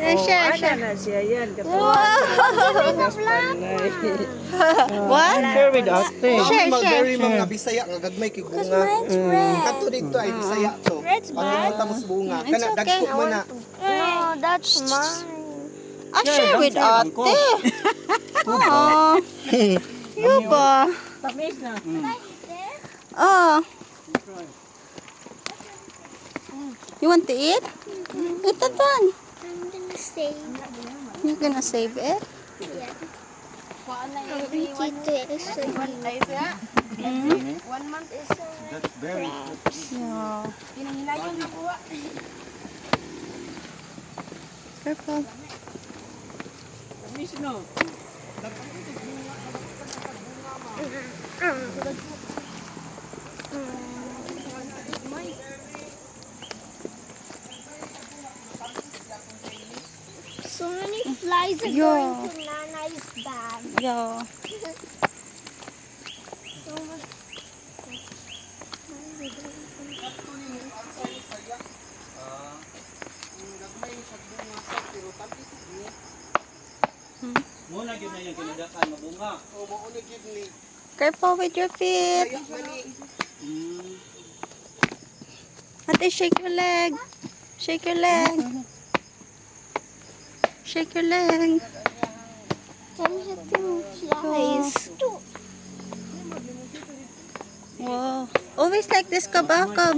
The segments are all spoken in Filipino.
Share, Ana share. na siya yan. Wow. What? Share with ate. Share, share. Very mga Bisaya nga gagmay kay bunga. Kato dito ay Bisaya to. Pangita mo sa bunga. It's Kana okay. dagko man na. No, that's mine. Share with ate. Oh. You ba? Tamis na. Oh. You want to eat? Eat it then. I'm gonna stay. You're gonna save it? I'll eat it too. So Mm-hmm. 1 month is That's very Yeah. Careful. Tamis no. so many flies are Yeah. going to Nana's bag. Yeah. So much. Muna gyud na yung kinadakan mabunga. o mo ni gid ni. Careful with your feet. Kaya mani. Ate, shake your leg. Shake your leg. Shake your leg. There's a few flies. Wow. Always like this, kabakab.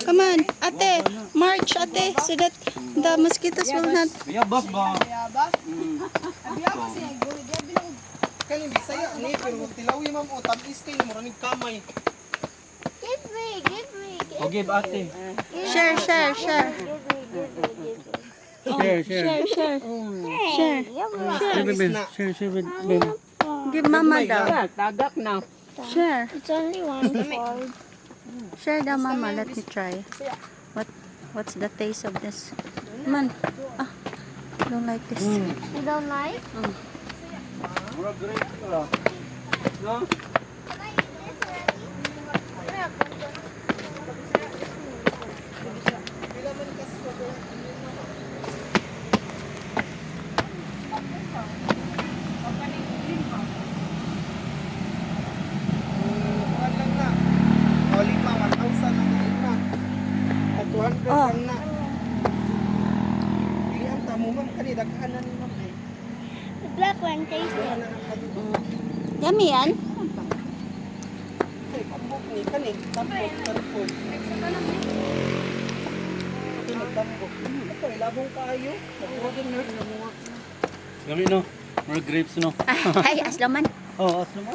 Come on. Ate, march, ate, so that the mosquitoes will not. Biyabas ba? Kani Bisaya ni pero tilawi man o tabis kay mo ranig kamay. Give me, give me, O give ate. Share, share, share. Share, share. Share, share. Share. Share with Ben. Share with Ben. Give mama daw. Tagak na. Share. It's only one fold. Share daw, mama. Let me try. What's the taste of this? Come on. Ah, I don't like this. You don't like? Mura great ka. No? Kuan lang na. O 1,000 lang na. At 200 Oh. lang na. Pilihan ta mo ma'am kani daghan na ni ma'am ay. The black one tastes Wala good. na ang kani. Yummy yan? Kay pambok ni kani tambok tarpon. Kani tambok. Ito ilabong kayo. Pagwagin na mo. Gami no. Mura grapes no. Ay, aslaman. Oh, aslo mo.